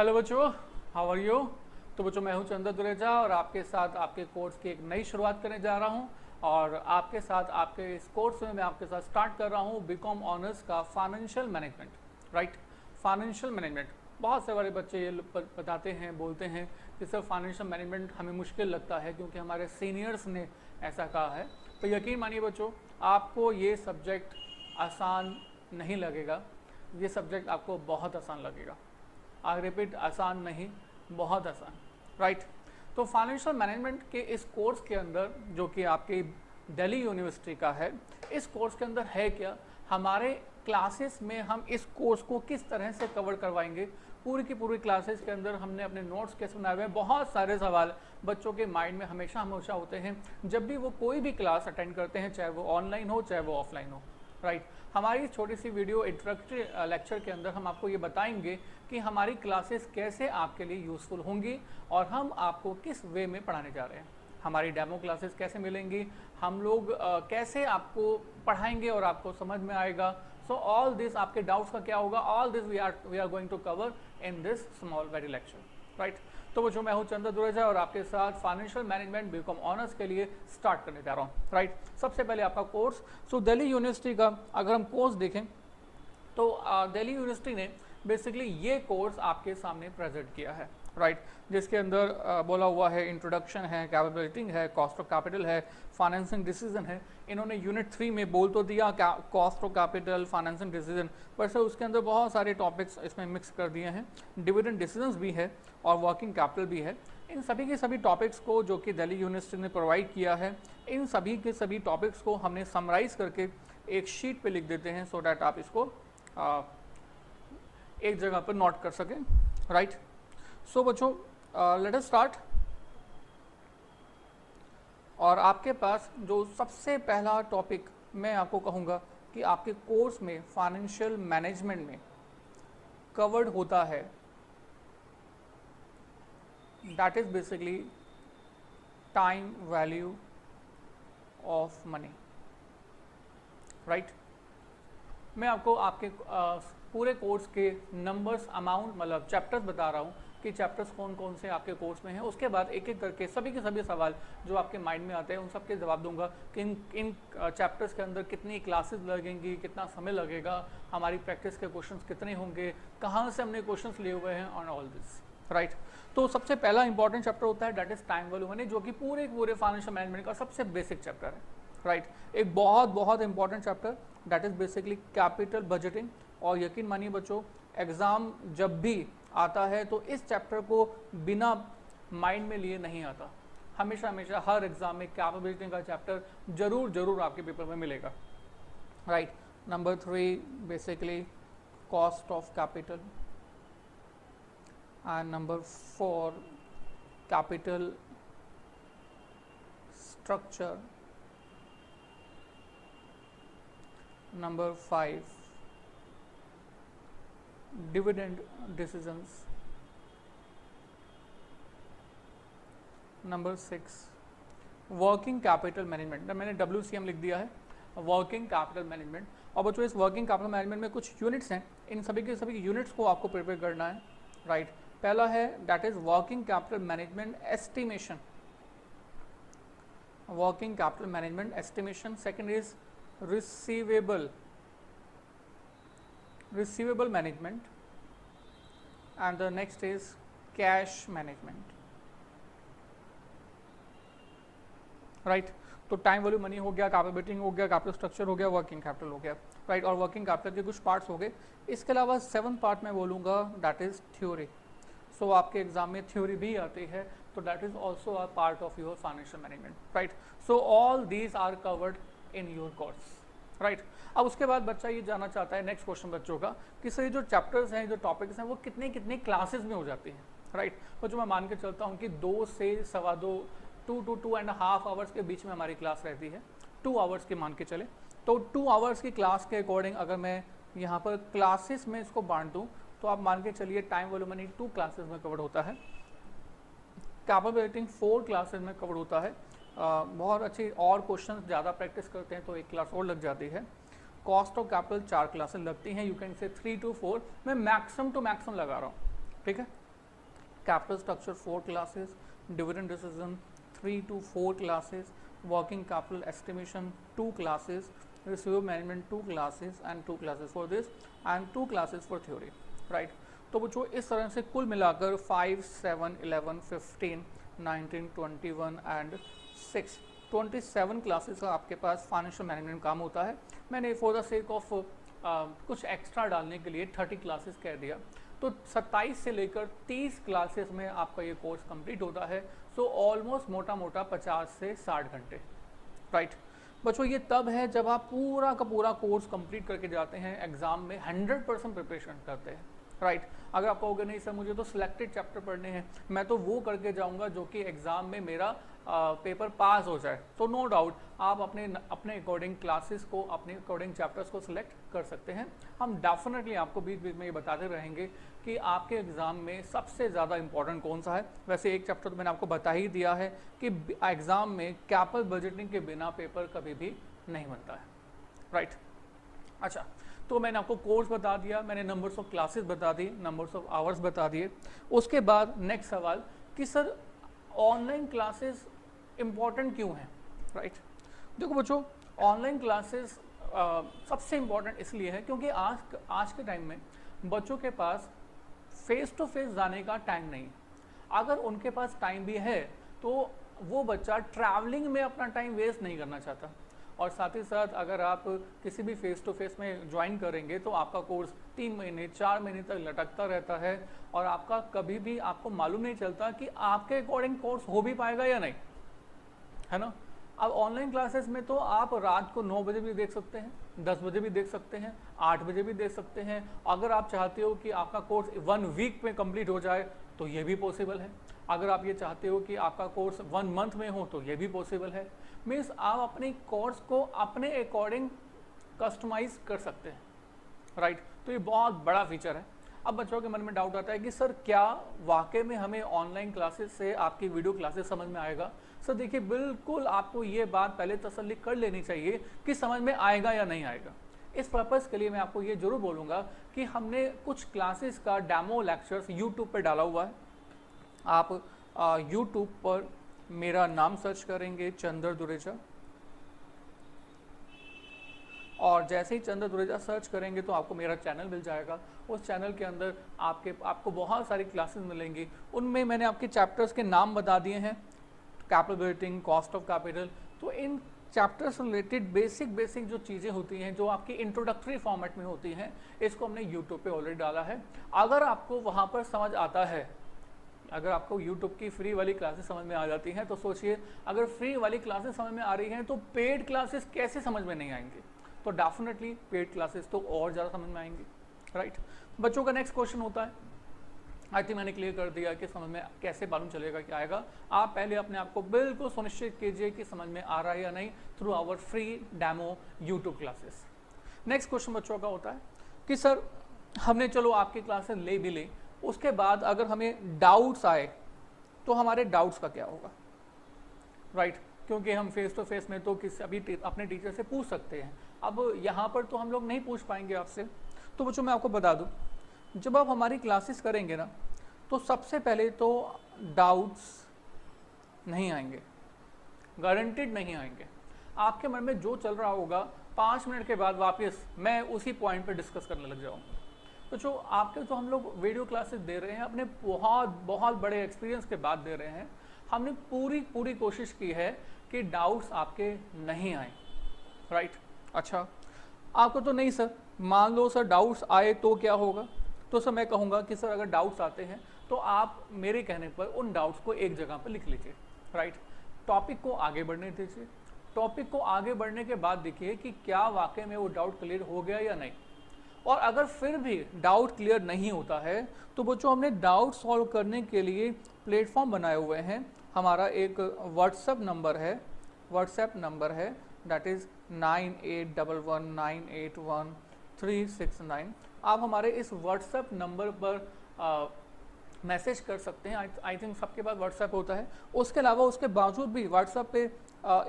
Hello बच्चों, how are you. तो बच्चों मैं हूं चंद्र दुरेजा और आपके साथ आपके कोर्स की एक नई शुरुआत करने जा रहा हूं। और आपके साथ आपके इस कोर्स में मैं आपके साथ स्टार्ट कर रहा हूं बीकॉम ऑनर्स का financial management. Right, financial management. बहुत से बड़े बच्चे ये बताते हैं, बोलते हैं कि सर फाइनेंशियल मैनेजमेंट हमें मुश्किल लगता है क्योंकि हमारे सीनियर्स ने ऐसा कहा है। तो यकीन मानिए बच्चों, आपको ये सब्जेक्ट आसान नहीं लगेगा। ये सब्जेक्ट आपको बहुत आसान लगेगा। आई रिपीट, आसान नहीं, बहुत आसान। राइट। तो फाइनेंशियल मैनेजमेंट के इस कोर्स के अंदर, जो कि आपकी दिल्ली यूनिवर्सिटी का है, इस कोर्स के अंदर है क्या, हमारे क्लासेस में हम इस कोर्स को किस तरह से कवर करवाएंगे, पूरी की पूरी क्लासेस के अंदर हमने अपने नोट्स कैसे बनाए हुए हैं। बहुत सारे सवाल बच्चों के माइंड में हमेशा हमेशा होते हैं जब भी वो कोई भी क्लास अटेंड करते हैं, चाहे वो ऑनलाइन हो चाहे वो ऑफलाइन हो। राइट। हमारी छोटी सी वीडियो इंट्रोडक्टरी लेक्चर के अंदर हम आपको ये बताएंगे कि हमारी क्लासेस कैसे आपके लिए यूज़फुल होंगी और हम आपको किस वे में पढ़ाने जा रहे हैं। हमारी डेमो क्लासेस कैसे मिलेंगी, हम लोग कैसे आपको पढ़ाएंगे और आपको समझ में आएगा। सो ऑल दिस, आपके डाउट्स का क्या होगा, all this we are going to cover in this small very lecture. Right. तो बच्चों मैं हूं चंद्र दुरेजा और आपके साथ फाइनेंशियल मैनेजमेंट बीकॉम ऑनर्स के लिए स्टार्ट करने जा रहा हूं। राइट। सबसे पहले आपका कोर्स, सो दिल्ली यूनिवर्सिटी का अगर हम कोर्स देखें तो दिल्ली यूनिवर्सिटी ने बेसिकली ये कोर्स आपके सामने प्रेजेंट किया है। राइट। जिसके अंदर बोला हुआ है इंट्रोडक्शन है, कैपेबिलिटी है, कॉस्ट ऑफ कैपिटल है, फाइनेंसिंग डिसीजन है। इन्होंने यूनिट 3 में बोल तो दिया cost of capital, financing decision, पर सर उसके अंदर बहुत सारे टॉपिक्स इसमें मिक्स कर दिए हैं। डिविडेंड डिसीजंस भी है और वर्किंग कैपिटल भी है। इन सभी के सभी टॉपिक्स को जो कि दिल्ली यूनिवर्सिटी ने प्रोवाइड किया है, इन सभी के सभी टॉपिक्स को हमने समराइज करके एक शीट पे लिख देते हैं सो डैट आप इसको एक जगह पर नोट कर सकें। राइट। सो बच्चों लेट अस स्टार्ट। और आपके पास जो सबसे पहला टॉपिक मैं आपको कहूँगा कि आपके कोर्स में फाइनेंशियल मैनेजमेंट में कवर्ड होता है, that is basically time value of money. Right. मैं आपको आपके पूरे कोर्स के नंबर्स, अमाउंट, मतलब चैप्टर्स बता रहा हूँ कि चैप्टर्स कौन कौन से आपके कोर्स में हैं। उसके बाद एक एक करके सभी के सभी सवाल जो आपके माइंड में आते हैं उन सब के जवाब दूंगा कि इन चैप्टर्स के अंदर कितनी क्लासेस लगेंगी, कितना समय लगेगा, हमारी प्रैक्टिस के क्वेश्चंस कितने होंगे, कहाँ से हमने क्वेश्चंस लिए हुए हैं, ऑन ऑल दिस। राइट। तो सबसे पहला इंपॉर्टेंट चैप्टर होता है that is time value money, जो कि पूरे फाइनेंशियल मैनेजमेंट का सबसे बेसिक चैप्टर है। राइट। एक बहुत बहुत important chapter that is basically capital budgeting. और यकीन मानिए बच्चों, एग्जाम जब भी आता है तो इस चैप्टर को बिना माइंड में लिए नहीं आता। हमेशा हमेशा हर एग्जाम में कैपेबिलिटी का चैप्टर जरूर जरूर आपके पेपर में मिलेगा। Right. Number 3 basically cost of capital and number 4 capital structure, number 5 dividend decisions, number 6 working capital management. मैंने WCM लिख दिया है, वर्किंग कैपिटल मैनेजमेंट। और बच्चों इस वर्किंग कैपिटल मैनेजमेंट में कुछ यूनिट्स हैं, इन सभी के सभी यूनिट्स को आपको प्रिपेयर करना है। राइट। पहला है that is working capital management estimation, working capital management estimation. Second is receivable management, and the next is cash management. Right. तो टाइम वैल्यू मनी हो गया, कैपेबिलिटी हो गया, कैपिटल स्ट्रक्चर हो गया, वर्किंग कैपिटल हो गया। राइट। और वर्किंग कैपिटल के कुछ पार्ट्स हो गए। इसके अलावा 7th पार्ट में बोलूँगा दैट इज थ्योरी। सो आपके एग्जाम में थ्योरी भी आती है, तो that is also a part of your financial management. Right. So all these are covered in your course. Right. अब उसके बाद बच्चा ये जानना चाहता है, नेक्स्ट क्वेश्चन बच्चों का, कि सर ये जो चैप्टर्स हैं, जो टॉपिक्स हैं, वो कितने कितने क्लासेस में हो जाती हैं। राइट। तो जो मैं मान के चलता हूँ कि 2 से 2.25 2 to 2.5 आवर्स के बीच में हमारी क्लास रहती है। 2 आवर्स के मान के चले तो 2 आवर्स की क्लास के अकॉर्डिंग अगर मैं यहाँ पर क्लासेस में इसको बांट दूँ तो आप मान के चलिए टाइम वैल्यू मनी 2 क्लासेस में कवर होता है, कैपेबिलिटी 4 क्लासेस में कवर होता है। बहुत अच्छी और क्वेश्चन ज़्यादा प्रैक्टिस करते हैं तो 1 क्लास और लग जाती है। कॉस्ट ऑफ कैपिटल 4 क्लासेस लगती हैं, यू कैन से 3 to 4, मैं मैक्सिमम टू मैक्सिमम लगा रहा हूँ, ठीक है। capital structure 4 classes, dividend decision 3 to 4 classes, working capital estimation 2 classes, receivable management 2 classes and 2 classes for this and 2 classes for theory, right? तो बच्चों इस तरह से कुल मिलाकर 5, 7, 11, 15, 19, 21 एंड 6 27 क्लासेस का आपके पास फाइनेंशियल मैनेजमेंट काम होता है। मैंने फॉर द सेक ऑफ कुछ एक्स्ट्रा डालने के लिए 30 क्लासेस कह दिया, तो 27 से लेकर 30 क्लासेस में आपका ये कोर्स कंप्लीट होता है। सो ऑलमोस्ट मोटा मोटा 50 से 60 घंटे, राइट? बच्चों ये तब है जब आप पूरा का पूरा कोर्स कंप्लीट करके जाते हैं, एग्जाम में 100% प्रिपरेशन करते हैं, राइट? अगर आप कहोगे नहीं सर मुझे तो सिलेक्टेड चैप्टर पढ़ने हैं, मैं तो वो करके जाऊंगा जो कि एग्जाम में मेरा पेपर पास हो जाए, तो नो डाउट आप अपने अकॉर्डिंग क्लासेस को, अपने अकॉर्डिंग चैप्टर्स को सिलेक्ट कर सकते हैं। हम डेफिनेटली आपको बीच बीच में ये बताते रहेंगे कि आपके एग्ज़ाम में सबसे ज़्यादा इंपॉर्टेंट कौन सा है। वैसे एक चैप्टर तो मैंने आपको बता ही दिया है कि एग्ज़ाम में कैपिटल बजटिंग के बिना पेपर कभी भी नहीं बनता है, राइट? अच्छा, तो मैंने आपको कोर्स बता दिया, मैंने नंबर्स ऑफ क्लासेस बता दी, नंबर्स ऑफ आवर्स बता दिए। उसके बाद नेक्स्ट सवाल कि सर ऑनलाइन क्लासेस इम्पॉर्टेंट क्यों हैं, राइट? देखो बच्चों, ऑनलाइन क्लासेस सबसे इम्पॉर्टेंट इसलिए है क्योंकि आज के टाइम में बच्चों के पास फेस टू फेस जाने का टाइम नहीं है। अगर उनके पास टाइम भी है तो वो बच्चा ट्रैवलिंग में अपना टाइम वेस्ट नहीं करना चाहता, और साथ ही साथ अगर आप किसी भी फेस टू फेस में ज्वाइन करेंगे तो आपका कोर्स 3 महीने 4 महीने तक लटकता रहता है और आपका कभी भी आपको मालूम नहीं चलता कि आपके अकॉर्डिंग कोर्स हो भी पाएगा या नहीं, है ना? अब ऑनलाइन क्लासेस में तो आप रात को 9 बजे भी देख सकते हैं, 10 बजे भी देख सकते हैं, 8 बजे भी देख सकते हैं। अगर आप चाहते हो कि आपका कोर्स 1 वीक में कंप्लीट हो जाए तो ये भी पॉसिबल है। अगर आप ये चाहते हो कि आपका कोर्स 1 मंथ में हो तो ये भी पॉसिबल है। मीन्स आप अपने कोर्स को अपने अकॉर्डिंग कस्टमाइज कर सकते हैं, राइट? तो ये बहुत बड़ा फीचर है। अब बच्चों के मन में डाउट आता है कि सर क्या वाकई में हमें ऑनलाइन क्लासेस से आपकी वीडियो क्लासेस समझ में आएगा? सर देखिए, बिल्कुल आपको ये बात पहले तसल्ली कर लेनी चाहिए कि समझ में आएगा या नहीं आएगा। इस पर्पज़ के लिए मैं आपको ये जरूर बोलूँगा कि हमने कुछ क्लासेस का डेमो लेक्चर्स यूट्यूब पर डाला हुआ है। आप यूट्यूब पर मेरा नाम सर्च करेंगे चंद्र दुरेजा, और जैसे ही चंद्र दुरेजा सर्च करेंगे तो आपको मेरा चैनल मिल जाएगा। उस चैनल के अंदर आपको बहुत सारी क्लासेस मिलेंगी। उनमें मैंने आपके चैप्टर्स के नाम बता दिए हैं, capital budgeting, cost of capital. तो इन चैप्टर्स रिलेटेड बेसिक जो चीज़ें होती हैं जो आपकी इंट्रोडक्टरी फॉर्मेट में होती हैं, इसको हमने यूट्यूब पे ऑलरेडी डाला है। अगर आपको वहाँ पर समझ आता है, अगर आपको यूट्यूब की फ्री वाली क्लासेस समझ में आ जाती हैं तो सोचिए, अगर फ्री वाली क्लासेस समझ में आ रही हैं तो पेड क्लासेस कैसे समझ में नहीं आएंगे? तो डेफिनेटली पेड क्लासेस तो और ज़्यादा समझ में आएंगी, राइट? बच्चों का नेक्स्ट क्वेश्चन होता है, आई थिंक मैंने क्लियर कर दिया कि समझ में कैसे मालूम चलेगा क्या आएगा। आप पहले अपने आप को बिल्कुल सुनिश्चित कीजिए कि समझ में आ रहा है या नहीं through our free demo YouTube classes. Next question बच्चों का होता है कि सर हमने चलो आपकी क्लासेस ले भी ली, उसके बाद अगर हमें डाउट्स आए तो हमारे डाउट्स का क्या होगा, राइट? क्योंकि हम फेस टू फेस में तो अपने टीचर से पूछ सकते हैं, अब यहाँ पर तो हम लोग नहीं पूछ पाएंगे आपसे। तो बच्चों मैं आपको बता दूँ, जब आप हमारी क्लासेस करेंगे ना तो सबसे पहले तो डाउट्स नहीं आएंगे, गारंटीड नहीं आएंगे। आपके मन में जो चल रहा होगा 5 मिनट के बाद वापस मैं उसी पॉइंट पर डिस्कस करने लग जाऊँगा। तो जो आपके तो हम लोग वीडियो क्लासेस दे रहे हैं अपने बहुत बड़े एक्सपीरियंस के बाद दे रहे हैं। हमने पूरी कोशिश की है कि डाउट्स आपके नहीं आए, राइट? अच्छा, आपको तो नहीं सर, मान लो सर डाउट्स आए तो क्या होगा? तो सर मैं कहूँगा कि सर अगर डाउट्स आते हैं तो आप मेरे कहने पर उन डाउट्स को एक जगह पर लिख लीजिए, राइट? टॉपिक को आगे बढ़ने दीजिए। टॉपिक को आगे बढ़ने के बाद देखिए कि क्या वाकई में वो डाउट क्लियर हो गया या नहीं। और अगर फिर भी डाउट क्लियर नहीं होता है तो बच्चों हमने डाउट सॉल्व करने के लिए प्लेटफॉर्म बनाए हुए हैं। हमारा एक व्हाट्सएप नंबर है दैट इज़ 9811981369। आप हमारे इस व्हाट्सएप नंबर पर मैसेज कर सकते हैं। आई थिंक सबके पास व्हाट्सएप होता है। उसके अलावा उसके बावजूद भी व्हाट्सएप पे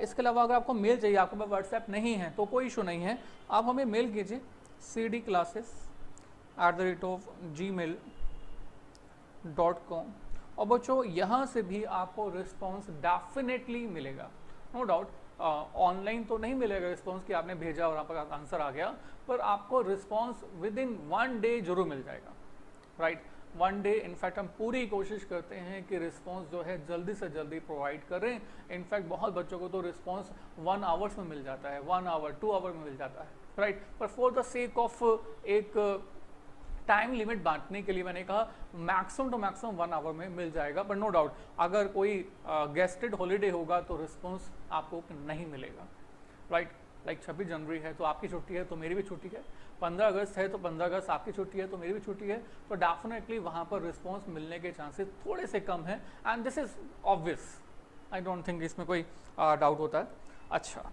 इसके अलावा अगर आपको मेल चाहिए, आपके पास व्हाट्सएप नहीं है तो कोई इशू नहीं है, आप हमें मेल कीजिए cdclasses@gmail.com। और बच्चों यहाँ से भी आपको रिस्पॉन्स डेफिनेटली मिलेगा, नो डाउट। ऑनलाइन तो नहीं मिलेगा रिस्पॉन्स कि आपने भेजा और आपका आंसर आ गया, पर आपको रिस्पॉन्स विद इन 1 डे जरूर मिल जाएगा, राइट। 1 डे, इनफैक्ट हम पूरी कोशिश करते हैं कि रिस्पॉन्स जो है जल्दी से जल्दी प्रोवाइड करें। इनफैक्ट बहुत बच्चों को तो रिस्पॉन्स 1 आवर्स में मिल जाता है, 1 आवर 2 आवर में मिल जाता है, राइट। पर फॉर द सेक ऑफ एक टाइम लिमिट बांटने के लिए मैंने कहा मैक्सिमम टू मैक्सिमम 1 आवर में मिल जाएगा। पर नो डाउट अगर कोई गेस्टेड हॉलीडे होगा तो रिस्पॉन्स आपको नहीं मिलेगा, राइट। लाइक 26 जनवरी है तो आपकी छुट्टी है तो मेरी भी छुट्टी है, 15 अगस्त है तो 15 अगस्त आपकी छुट्टी है तो मेरी भी छुट्टी है, तो डेफिनेटली वहाँ पर रिस्पॉन्स मिलने के चांसेस थोड़े से कम हैं, and this is obvious, I don't think इसमें कोई डाउट होता है। अच्छा,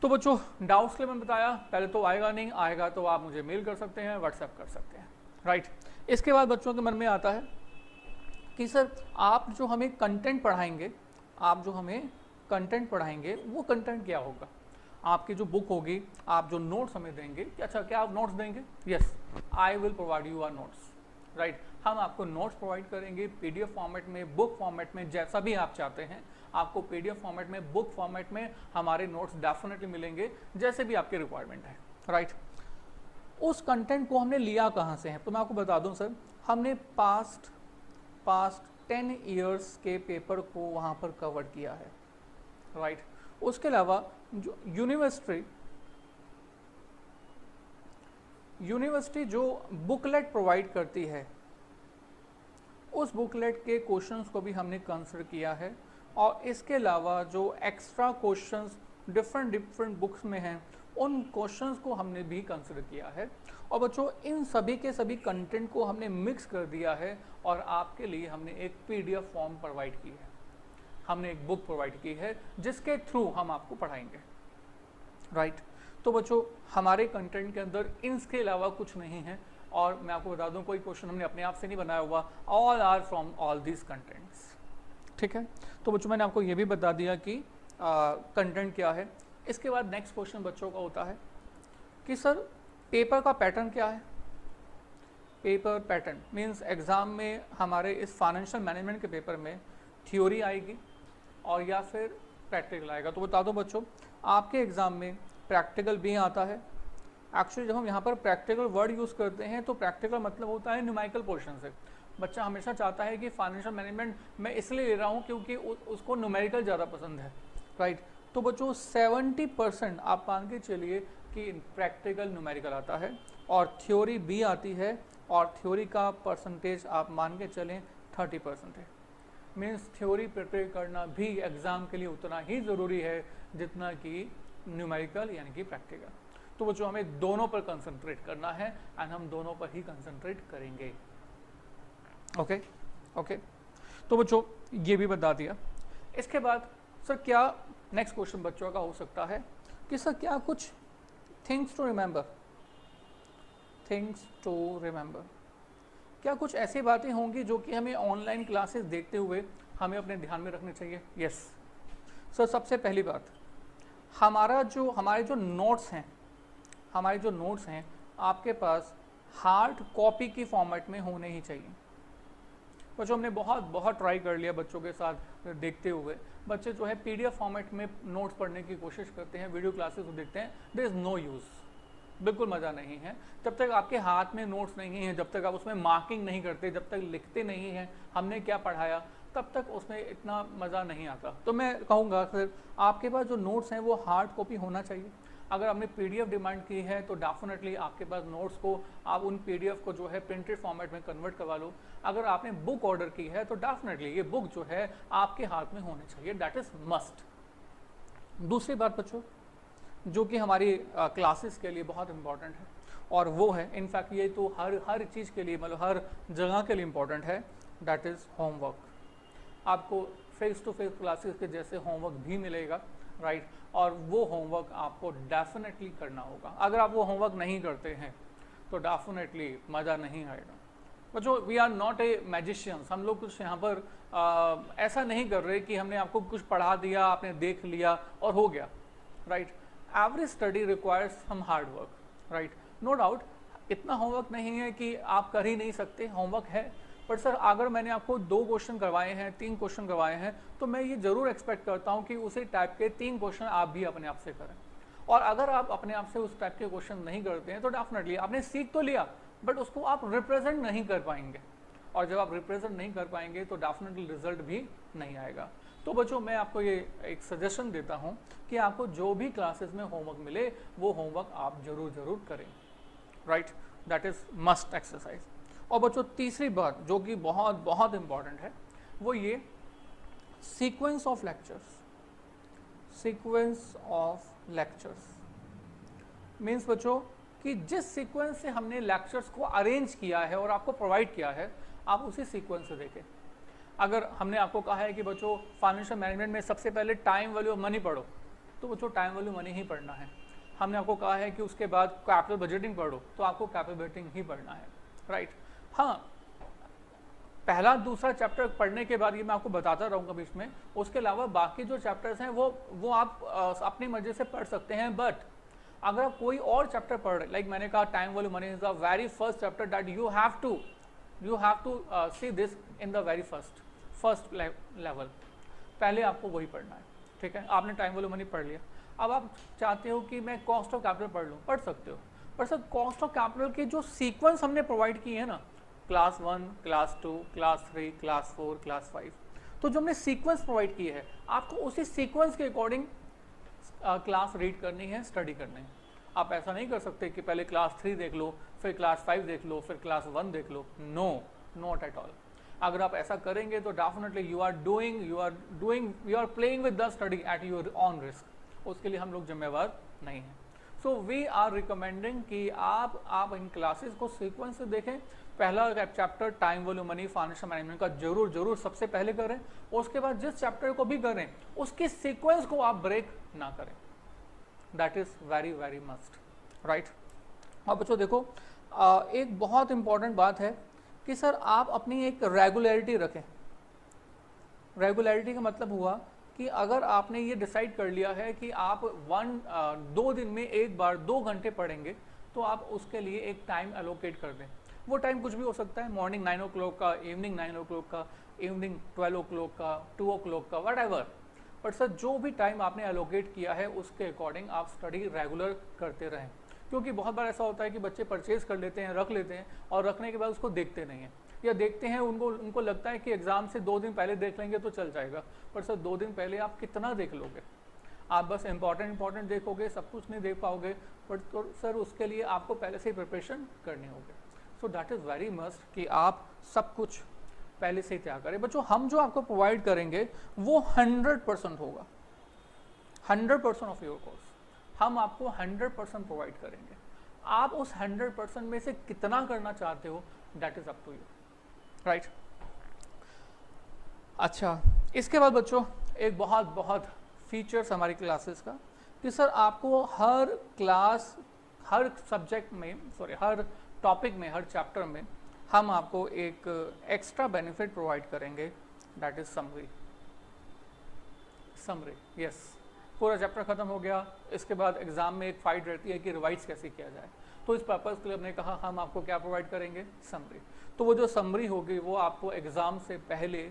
तो बच्चों डाउट्स के लिए मैंने बताया, पहले तो आएगा नहीं, आएगा तो आप मुझे मेल कर सकते हैं, व्हाट्सएप कर सकते हैं, राइट। इसके बाद बच्चों के मन में आता है कि सर आप जो हमें कंटेंट पढ़ाएंगे, वो कंटेंट क्या होगा? आपकी जो बुक होगी, आप जो नोट्स हमें देंगे, अच्छा क्या आप नोट्स देंगे? Yes, I will provide your notes, right. हम आपको नोट्स प्रोवाइड करेंगे पीडीएफ फॉर्मेट में, बुक फॉर्मेट में, जैसा भी आप चाहते हैं। आपको पीडीएफ फॉर्मेट में, बुक फॉर्मेट में हमारे नोट्स डेफिनेटली मिलेंगे, जैसे भी आपकी रिक्वायरमेंट है, राइट। उस कंटेंट को हमने लिया कहाँ से है? तो मैं आपको बता दूं सर, हमने पास्ट 10 ईयर्स के पेपर को वहाँ पर कवर किया है, राइट। उसके अलावा जो यूनिवर्सिटी जो बुकलेट प्रोवाइड करती है, उस बुकलेट के क्वेश्चंस को भी हमने कंसिडर किया है, और इसके अलावा जो एक्स्ट्रा क्वेश्चंस डिफरेंट बुक्स में हैं, उन क्वेश्चंस को हमने भी कंसिडर किया है। और बच्चों इन सभी के सभी कंटेंट को हमने मिक्स कर दिया है, और आपके लिए हमने एक पीडीएफ फॉर्म प्रोवाइड की है, हमने एक बुक प्रोवाइड की है, जिसके थ्रू हम आपको पढ़ाएंगे, राइट। तो बच्चों हमारे कंटेंट के अंदर इसके अलावा कुछ नहीं है, और मैं आपको बता दूं कोई क्वेश्चन हमने अपने आप से नहीं बनाया हुआ, all are from all these contents, ठीक है। तो बच्चों मैंने आपको ये भी बता दिया कि कंटेंट क्या है। इसके बाद नेक्स्ट क्वेश्चन बच्चों का होता है कि सर पेपर का पैटर्न क्या है? पेपर पैटर्न मीन्स एग्ज़ाम में हमारे इस फाइनेंशियल मैनेजमेंट के पेपर में थ्योरी आएगी और या फिर प्रैक्टिकल आएगा। तो बता दो बच्चों, आपके एग्ज़ाम में प्रैक्टिकल भी आता है। एक्चुअली जब हम यहाँ पर प्रैक्टिकल वर्ड यूज़ करते हैं तो प्रैक्टिकल मतलब होता है न्यूमेरिकल पोर्शन से। बच्चा हमेशा चाहता है कि फाइनेंशियल मैनेजमेंट मैं इसलिए ले रहा हूँ क्योंकि उसको न्यूमेरिकल ज़्यादा पसंद है, राइट। तो बच्चों 70% आप मान के चलिए कि प्रैक्टिकल न्यूमेरिकल आता है, और थ्योरी भी आती है, और थ्योरी का परसेंटेज आप मान के चलें 30% है। मीन्स थ्योरी प्रिपेयर करना भी एग्ज़ाम के लिए उतना ही ज़रूरी है जितना कि न्यूमेरिकल यानी कि प्रैक्टिकल। तो बच्चों हमें दोनों पर कंसंट्रेट करना है, एंड हम दोनों पर ही कंसंट्रेट करेंगे, ओके। तो बच्चों ये भी बता दिया। इसके बाद सर क्या नेक्स्ट क्वेश्चन बच्चों का हो सकता है कि सर क्या कुछ थिंग्स टू रिमेंबर, क्या कुछ ऐसी बातें होंगी जो कि हमें ऑनलाइन क्लासेस देखते हुए हमें अपने ध्यान में रखने चाहिए? यस सर, सबसे पहली बात, हमारे जो नोट्स हैं आपके पास हार्ड कॉपी की फॉर्मेट में होने ही चाहिए। बच्चों हमने बहुत ट्राई कर लिया बच्चों के साथ देखते हुए, बच्चे जो है पीडीएफ फॉर्मेट में नोट्स पढ़ने की कोशिश करते हैं, वीडियो क्लासेस को देखते हैं, देयर इज़ नो यूज़, बिल्कुल मज़ा नहीं है। जब तक आपके हाथ में नोट्स नहीं हैं, जब तक आप उसमें मार्किंग नहीं करते, जब तक लिखते नहीं हैं हमने क्या पढ़ाया, तब तक उसमें इतना मज़ा नहीं आता। तो मैं कहूँगा सर आपके पास जो नोट्स हैं वो हार्ड कॉपी होना चाहिए। अगर आपने पीडीएफ डिमांड की है तो डेफिनेटली आपके पास नोट्स को आप उन पीडीएफ को जो है प्रिंटेड फॉर्मेट में कन्वर्ट करवा लो। अगर आपने बुक ऑर्डर की है तो डेफिनेटली ये बुक जो है आपके हाथ में होनी चाहिए, दैट इज़ मस्ट। दूसरी बात बच्चों जो कि हमारी क्लासेस के लिए बहुत इंपॉर्टेंट है, और वो है इनफैक्ट ये तो हर चीज़ के लिए, मतलब हर जगह के लिए इम्पॉर्टेंट है, दैट इज़ होमवर्क। आपको फेस टू फेस क्लासेस के जैसे होमवर्क भी मिलेगा, राइट, और वो होमवर्क आपको डेफिनेटली करना होगा। अगर आप वो होमवर्क नहीं करते हैं तो डेफिनेटली मज़ा नहीं आएगा। बच्चों we are not a magicians, हम लोग कुछ यहाँ पर ऐसा नहीं कर रहे कि हमने आपको कुछ पढ़ा दिया, आपने देख लिया और हो गया, right. Every study requires some hard work, right, no doubt. इतना होमवर्क नहीं है कि आप कर ही नहीं सकते, होमवर्क है, बट सर अगर मैंने आपको 2 क्वेश्चन करवाए हैं, 3 क्वेश्चन करवाए हैं, तो मैं ये जरूर एक्सपेक्ट करता हूँ कि उसी टाइप के 3 क्वेश्चन आप भी अपने आप से करें। और अगर आप अपने आप से उस टाइप के क्वेश्चन नहीं करते हैं तो डेफिनेटली आपने सीख तो लिया बट उसको आप रिप्रेजेंट नहीं कर पाएंगे, और जब आप रिप्रेजेंट नहीं कर पाएंगे तो डेफिनेटली रिजल्ट भी नहीं आएगा। तो बच्चों मैं आपको ये एक सजेशन देता हूँ कि आपको जो भी क्लासेस में होमवर्क मिले वो होमवर्क आप जरूर करें, right, that is must exercise. और बच्चों तीसरी बात जो कि बहुत बहुत इंपॉर्टेंट है वो ये sequence of lectures. Sequence of lectures means बच्चों कि जिस सीक्वेंस से हमने लेक्चर्स को अरेंज किया है और आपको प्रोवाइड किया है आप उसी सीक्वेंस से देखें। अगर हमने आपको कहा है कि बच्चों फाइनेंशियल मैनेजमेंट में सबसे पहले टाइम वैल्यू ऑफ मनी पढ़ो, तो बच्चों टाइम वैल्यू मनी ही पढ़ना है। हमने आपको कहा है कि उसके बाद कैपिटल बजटिंग पढ़ो, तो आपको कैपिटल बजटिंग ही पढ़ना है, राइट। हाँ, पहला दूसरा चैप्टर पढ़ने के बाद ये मैं आपको बताता रहूँगा बीच में, उसके अलावा बाकी जो चैप्टर्स हैं वो आप अपनी मर्जी से पढ़ सकते हैं। बट अगर आप कोई और चैप्टर पढ़ रहे, लाइक मैंने कहा time value money is the very first chapter that you have to see this in the very first level, पहले आपको वही पढ़ना है, ठीक है। आपने टाइम वैल्यू मनी पढ़ लिया, अब आप चाहते हो कि मैं कॉस्ट ऑफ कैपिटल पढ़ लूँ, पढ़ सकते हो। पर सर कॉस्ट ऑफ कैपिटल के जो सीक्वेंस हमने प्रोवाइड किए हैं ना, class 1, class 2, class 3, class 4, class 5, तो जो हमने सीक्वेंस प्रोवाइड की है आपको उसी सीक्वेंस के अकॉर्डिंग क्लास रीड करनी है, स्टडी करनी है। आप ऐसा नहीं कर सकते कि पहले क्लास 3 देख लो, फिर क्लास 5 देख लो, फिर क्लास 1 देख लो। No, not at all. अगर आप ऐसा करेंगे तो definitely you are playing with the study at your own risk. उसके लिए हम लोग जिम्मेवार नहीं हैं। सो वी आर रिकमेंडिंग कि आप इन क्लासेस को सीक्वेंस से देखें। पहला chapter time value money financial management का जरूर सबसे पहले करें। उसके बाद जिस चैप्टर को भी करें उसकी सीक्वेंस को आप ब्रेक ना करें, that is very must, right. अब बच्चों देखो एक बहुत इंपॉर्टेंट बात है कि सर आप अपनी एक रेगुलरिटी रखें। रेगुलरिटी का मतलब हुआ कि अगर आपने ये डिसाइड कर लिया है कि आप 2 दिन में एक बार 2 घंटे पढ़ेंगे, तो आप उसके लिए एक टाइम एलोकेट कर दें। वो टाइम कुछ भी हो सकता है, मॉर्निंग 9 o'clock का, इवनिंग 9 o'clock का, इवनिंग 12 o'clock का, 2 o'clock का, वट एवर। बट सर जो भी टाइम आपने एलोकेट किया है उसके अकॉर्डिंग आप स्टडी रेगुलर करते रहें। क्योंकि बहुत बार ऐसा होता है कि बच्चे परचेज कर लेते हैं, रख लेते हैं, और रखने के बाद उसको देखते नहीं हैं, या देखते हैं उनको लगता है कि एग्जाम से 2 दिन पहले देख लेंगे तो चल जाएगा। पर सर 2 दिन पहले आप कितना देख लोगे? आप बस इंपॉर्टेंट देखोगे, सब कुछ नहीं देख पाओगे। बट तो सर उसके लिए आपको पहले से ही प्रिपरेशन करनी होगी। So that is very must कि आप सब कुछ पहले से ही तैयार करें। बच्चों हम जो आपको प्रोवाइड करेंगे वो 100% होगा, 100% ऑफ योर कोर्स हम आपको 100% प्रोवाइड करेंगे। आप उस 100% में से कितना करना चाहते हो that is up to you, right. अच्छा, इसके बाद बच्चों एक बहुत फीचर्स हमारी क्लासेस का कि सर आपको हर क्लास, हर सब्जेक्ट में, हर टॉपिक में, हर चैप्टर में हम आपको एक एक्स्ट्रा बेनिफिट प्रोवाइड करेंगे, दैट इज समरी। यस, पूरा चैप्टर खत्म हो गया, इसके बाद एग्जाम में एक फाइट रहती है कि रिवाइज कैसे किया जाए। तो इस पर्पज़ के लिए हमने कहा हम आपको क्या प्रोवाइड करेंगे, समरी। तो वो जो समरी होगी वो आपको एग्ज़ाम से पहले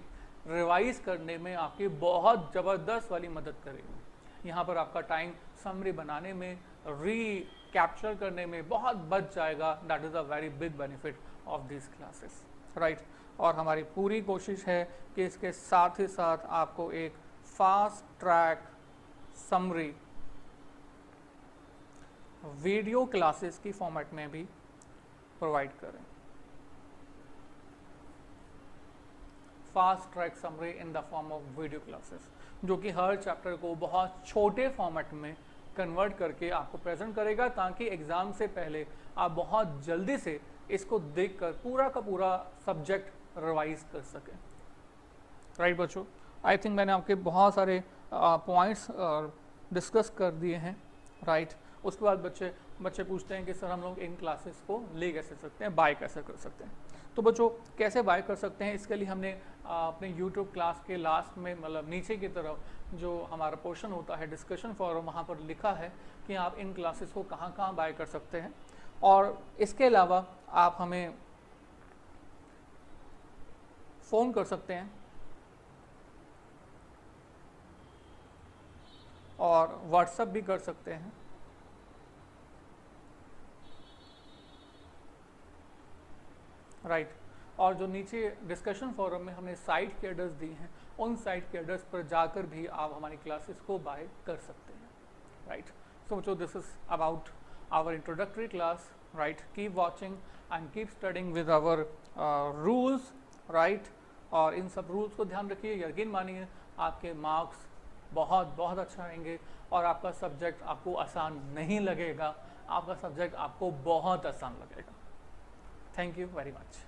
रिवाइज करने में आपकी बहुत ज़बरदस्त वाली मदद करेगी। यहाँ पर आपका टाइम समरी बनाने में, कैप्चर करने में बहुत बच जाएगा। That is a very big benefit of this classes, right. और हमारी पूरी कोशिश है कि इसके साथ ही साथ आपको एक fast track summary video classes की फॉर्मेट में भी प्रोवाइड करें। Fast track summary in the form of video classes, जो कि हर चैप्टर को बहुत छोटे फॉर्मेट में कन्वर्ट करके आपको प्रेजेंट करेगा, ताकि एग्जाम से पहले आप बहुत जल्दी से इसको देखकर पूरा का पूरा सब्जेक्ट रिवाइज कर सकें, राइट बच्चों। आई थिंक मैंने आपके बहुत सारे पॉइंट्स डिस्कस कर दिए हैं, राइट। उसके बाद बच्चे पूछते हैं कि सर हम लोग इन क्लासेस को ले कैसे सकते हैं, बाय कैसे कर सकते हैं। तो बच्चों कैसे बाय कर सकते हैं, इसके लिए हमने अपने यूट्यूब क्लास के लास्ट में, मतलब नीचे की तरफ जो हमारा पोर्शन होता है डिस्कशन फोरम, वहाँ पर लिखा है कि आप इन क्लासेस को कहाँ बाय कर सकते हैं। और इसके अलावा आप हमें फ़ोन कर सकते हैं और व्हाट्सएप भी कर सकते हैं। राइट और जो नीचे डिस्कशन फोरम में हमने साइट के एड्रेस दिए हैं, उन साइट के एड्रेस पर जाकर भी आप हमारी क्लासेस को बाय कर सकते हैं। Right so this is about our introductory class, right? Keep watching and keep studying with our rules, right? और इन सब रूल्स को ध्यान रखिए, यकीन मानिए आपके मार्क्स बहुत बहुत अच्छा आएंगे और आपका सब्जेक्ट आपको आसान नहीं लगेगा, आपका सब्जेक्ट आपको बहुत आसान लगेगा। Thank you very much.